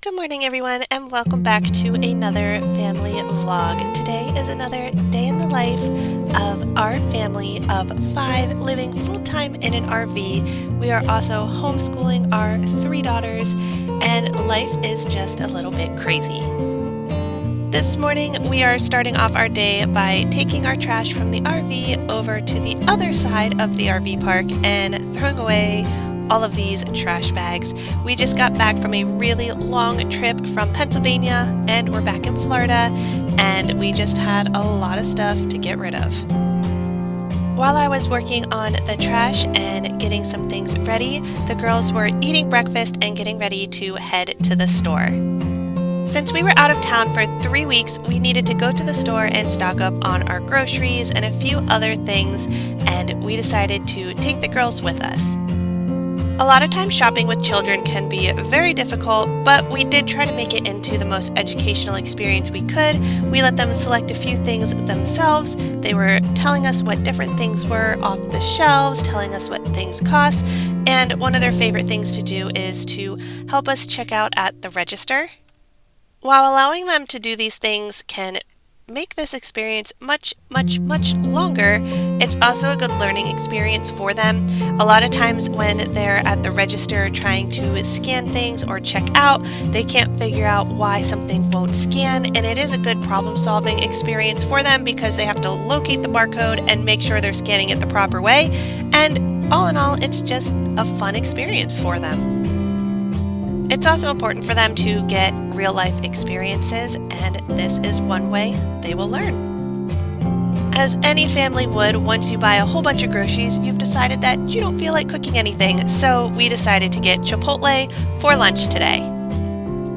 Good morning everyone and welcome back to another family vlog. Today is another day in the life of our family of 5 living full-time in an RV. We are also homeschooling our 3 daughters and life is just a little bit crazy. This morning we are starting off our day by taking our trash from the RV over to the other side of the RV park and throwing away all of these trash bags. We just got back from a really long trip from Pennsylvania and we're back in Florida and we just had a lot of stuff to get rid of. While I was working on the trash and getting some things ready, the girls were eating breakfast and getting ready to head to the store. Since we were out of town for 3 weeks, we needed to go to the store and stock up on our groceries and a few other things, and we decided to take the girls with us. A lot of times shopping with children can be very difficult, but we did try to make it into the most educational experience we could. We let them select a few things themselves. They were telling us what different things were off the shelves, telling us what things cost, and one of their favorite things to do is to help us check out at the register. While allowing them to do these things can make this experience much longer, it's also a good learning experience for them. A lot of times when they're at the register trying to scan things or check out, they can't figure out why something won't scan, and it is a good problem-solving experience for them because they have to locate the barcode and make sure they're scanning it the proper way, and all in all, it's just a fun experience for them. It's also important for them to get real-life experiences, and this is one way they will learn. As any family would, once you buy a whole bunch of groceries, you've decided that you don't feel like cooking anything, so we decided to get Chipotle for lunch today.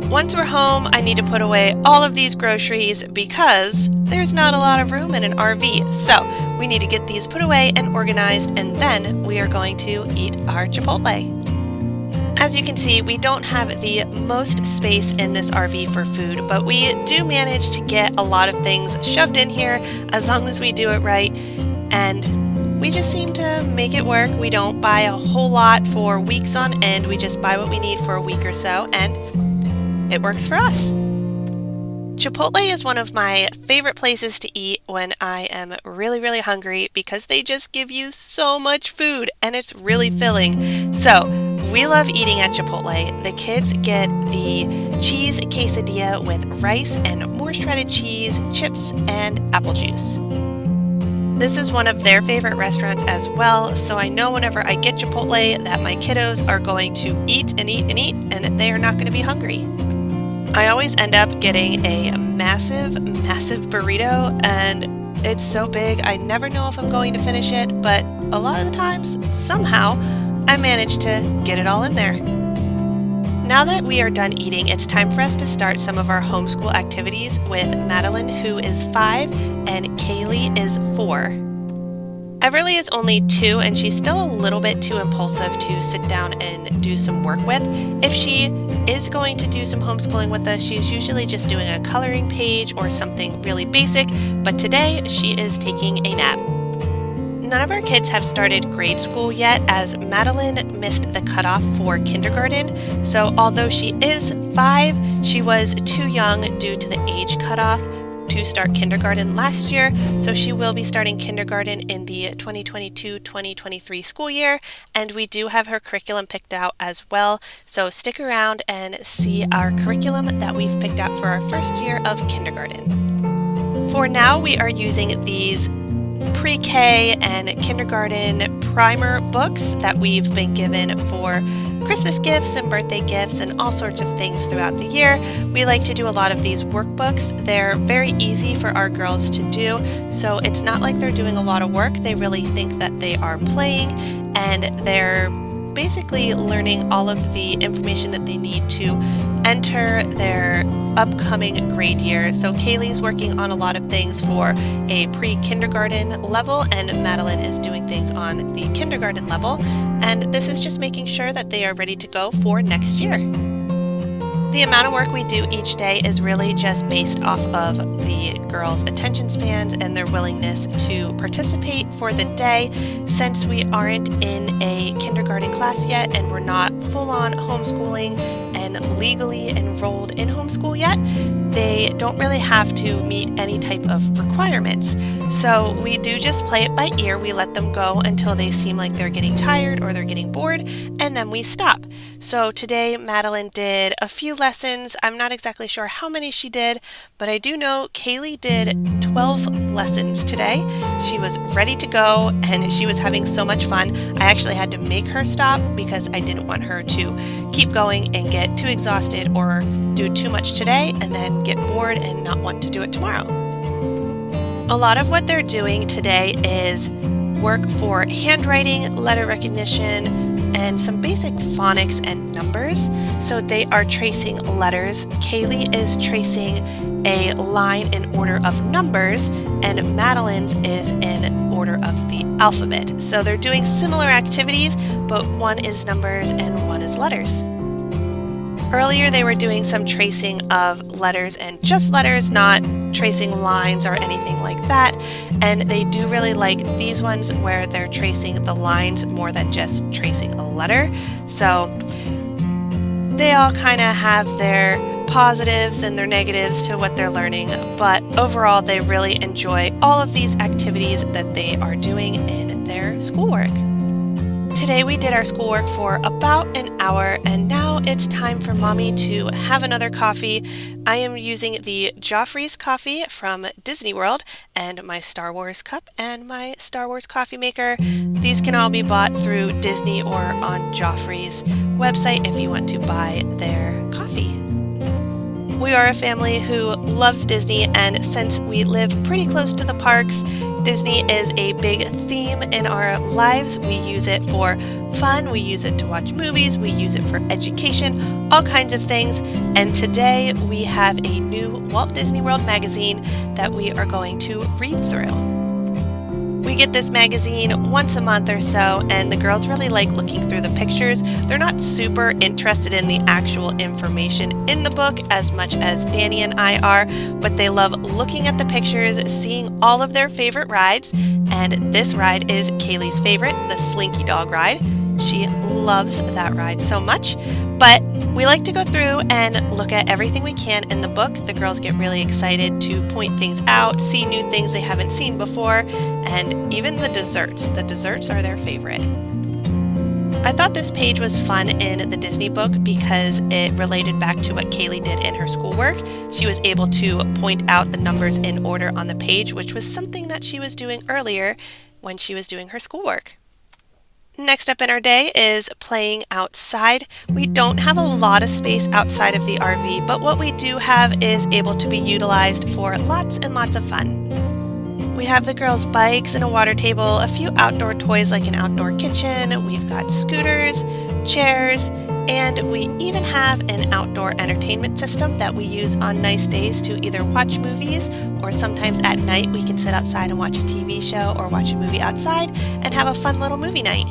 Once we're home, I need to put away all of these groceries because there's not a lot of room in an RV, so we need to get these put away and organized, and then we are going to eat our Chipotle. As you can see, we don't have the most space in this RV for food, but we do manage to get a lot of things shoved in here as long as we do it right, and we just seem to make it work. We don't buy a whole lot for weeks on end, we just buy what we need for a week or so, and it works for us. Chipotle is one of my favorite places to eat when I am really hungry because they just give you so much food and it's really filling. So we love eating at Chipotle. The kids get the cheese quesadilla with rice and more shredded cheese, chips, and apple juice. This is one of their favorite restaurants as well, so I know whenever I get Chipotle that my kiddos are going to eat and eat and eat, and they are not going to be hungry. I always end up getting a massive burrito, and it's so big I never know if I'm going to finish it, but a lot of the times, somehow, I managed to get it all in there. Now that we are done eating, it's time for us to start some of our homeschool activities with Madeline, who is 5, and Kaylee is 4. Everly is only 2 and she's still a little bit too impulsive to sit down and do some work with. If she is going to do some homeschooling with us, she's usually just doing a coloring page or something really basic, but today she is taking a nap. None of our kids have started grade school yet, as Madeline missed the cutoff for kindergarten, so although she is 5, she was too young due to the age cutoff to start kindergarten last year, so she will be starting kindergarten in the 2022-2023 school year, and we do have her curriculum picked out as well, so stick around and see our curriculum that we've picked out for our first year of kindergarten. For now, we are using these pre-K and kindergarten primer books that we've been given for Christmas gifts and birthday gifts and all sorts of things throughout the year. We like to do a lot of these workbooks. They're very easy for our girls to do, so it's not like they're doing a lot of work. They really think that they are playing, and they're basically learning all of the information that they need to enter their upcoming grade year. So Kaylee's working on a lot of things for a pre-kindergarten level, and Madeline is doing things on the kindergarten level, and this is just making sure that they are ready to go for next year. The amount of work we do each day is really just based off of the girls' attention spans and their willingness to participate for the day. Since we aren't in a kindergarten class yet and we're not full-on homeschooling and legally enrolled in homeschool yet, they don't really have to meet any type of requirements. So we do just play it by ear. We let them go until they seem like they're getting tired or they're getting bored, and then we stop. So today Madeline did a few lessons. I'm not exactly sure how many she did, but I do know Kaylee did 12 lessons today. She was ready to go and she was having so much fun. I actually had to make her stop because I didn't want her to keep going and get too exhausted or do too much today and then get bored and not want to do it tomorrow. A lot of what they're doing today is work for handwriting, letter recognition, and some basic phonics and numbers. So they are tracing letters. Kaylee is tracing a line in order of numbers, and Madeline's is in order of the alphabet. So they're doing similar activities, but one is numbers and one is letters. Earlier they were doing some tracing of letters and just letters, not tracing lines or anything like that. And they do really like these ones where they're tracing the lines more than just tracing a letter. So they all kind of have their positives and their negatives to what they're learning, but overall they really enjoy all of these activities that they are doing in their schoolwork. Today we did our schoolwork for about an hour, and now it's time for Mommy to have another coffee. I am using the Joffrey's coffee from Disney World and my Star Wars cup and my Star Wars coffee maker. These can all be bought through Disney or on Joffrey's website if you want to buy their coffee. We are a family who loves Disney, and since we live pretty close to the parks, Disney is a big theme in our lives. We use it for fun, we use it to watch movies, we use it for education, all kinds of things. And today we have a new Walt Disney World magazine that we are going to read through. We get this magazine once a month or so, and the girls really like looking through the pictures. They're not super interested in the actual information in the book as much as Danie and I are, but they love looking at the pictures, seeing all of their favorite rides, and this ride is Kaylee's favorite, the Slinky Dog ride. She loves that ride so much, but we like to go through and look at everything we can in the book. The girls get really excited to point things out, see new things they haven't seen before, and even the desserts. The desserts are their favorite. I thought this page was fun in the Disney book because it related back to what Kaylee did in her schoolwork. She was able to point out the numbers in order on the page, which was something that she was doing earlier when she was doing her schoolwork. Next up in our day is playing outside. We don't have a lot of space outside of the RV, but what we do have is able to be utilized for lots and lots of fun. We have the girls' bikes and a water table, a few outdoor toys like an outdoor kitchen, we've got scooters, chairs, and we even have an outdoor entertainment system that we use on nice days to either watch movies, or sometimes at night we can sit outside and watch a TV show or watch a movie outside and have a fun little movie night.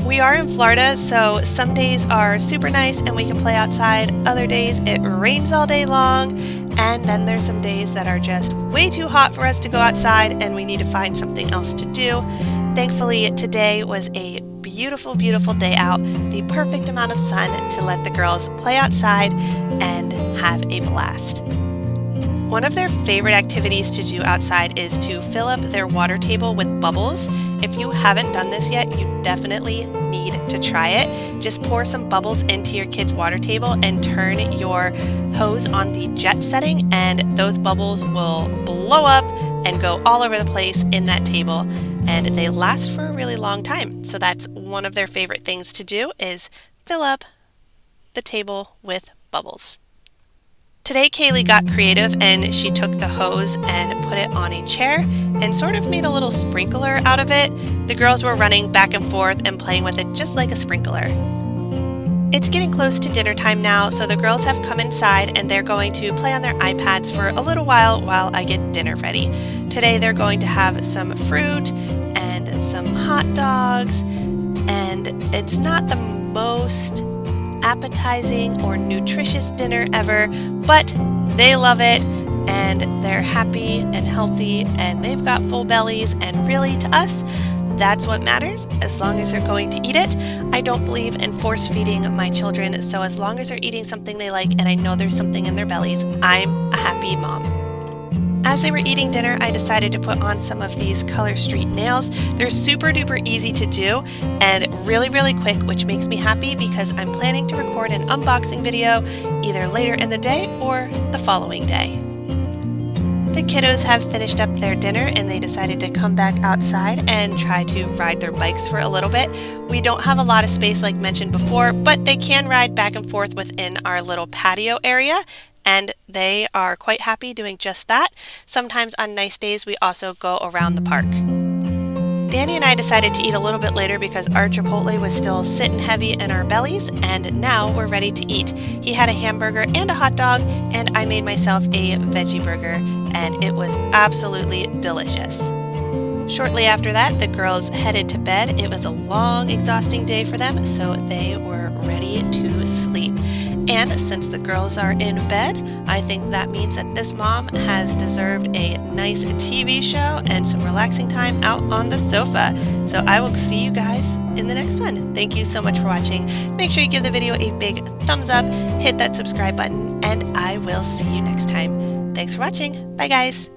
We are in Florida, so some days are super nice and we can play outside. Other days it rains all day long, and then there's some days that are just way too hot for us to go outside and we need to find something else to do. Thankfully, today was a beautiful, beautiful day out, the perfect amount of sun to let the girls play outside and have a blast. One of their favorite activities to do outside is to fill up their water table with bubbles. If you haven't done this yet, you definitely need to try it. Just pour some bubbles into your kid's water table and turn your hose on the jet setting, and those bubbles will blow up and go all over the place in that table, and they last for a really long time. So that's one of their favorite things to do, is fill up the table with bubbles. Today Kaylee got creative and she took the hose and put it on a chair and sort of made a little sprinkler out of it. The girls were running back and forth and playing with it just like a sprinkler. It's getting close to dinner time now, so the girls have come inside and they're going to play on their iPads for a little while I get dinner ready. Today they're going to have some fruit and some hot dogs, and it's not the most appetizing or nutritious dinner ever, but they love it and they're happy and healthy and they've got full bellies, and really to us That's what matters, as long as they're going to eat it. I don't believe in force feeding my children, so as long as they're eating something they like and I know there's something in their bellies, I'm a happy mom. As they were eating dinner, I decided to put on some of these Color Street nails. They're super duper easy to do and really, really quick, which makes me happy because I'm planning to record an unboxing video either later in the day or the following day. The kiddos have finished up their dinner and they decided to come back outside and try to ride their bikes for a little bit. We don't have a lot of space like mentioned before, but they can ride back and forth within our little patio area, and they are quite happy doing just that. Sometimes on nice days we also go around the park. Danny and I decided to eat a little bit later because our Chipotle was still sitting heavy in our bellies, and now we're ready to eat. He had a hamburger and a hot dog, and I made myself a veggie burger, and it was absolutely delicious. Shortly after that, the girls headed to bed. It was a long, exhausting day for them, so they were ready to sleep. And since the girls are in bed, I think that means that this mom has deserved a nice TV show and some relaxing time out on the sofa. So I will see you guys in the next one. Thank you so much for watching. Make sure you give the video a big thumbs up, hit that subscribe button, and I will see you next time. Thanks for watching. Bye, guys.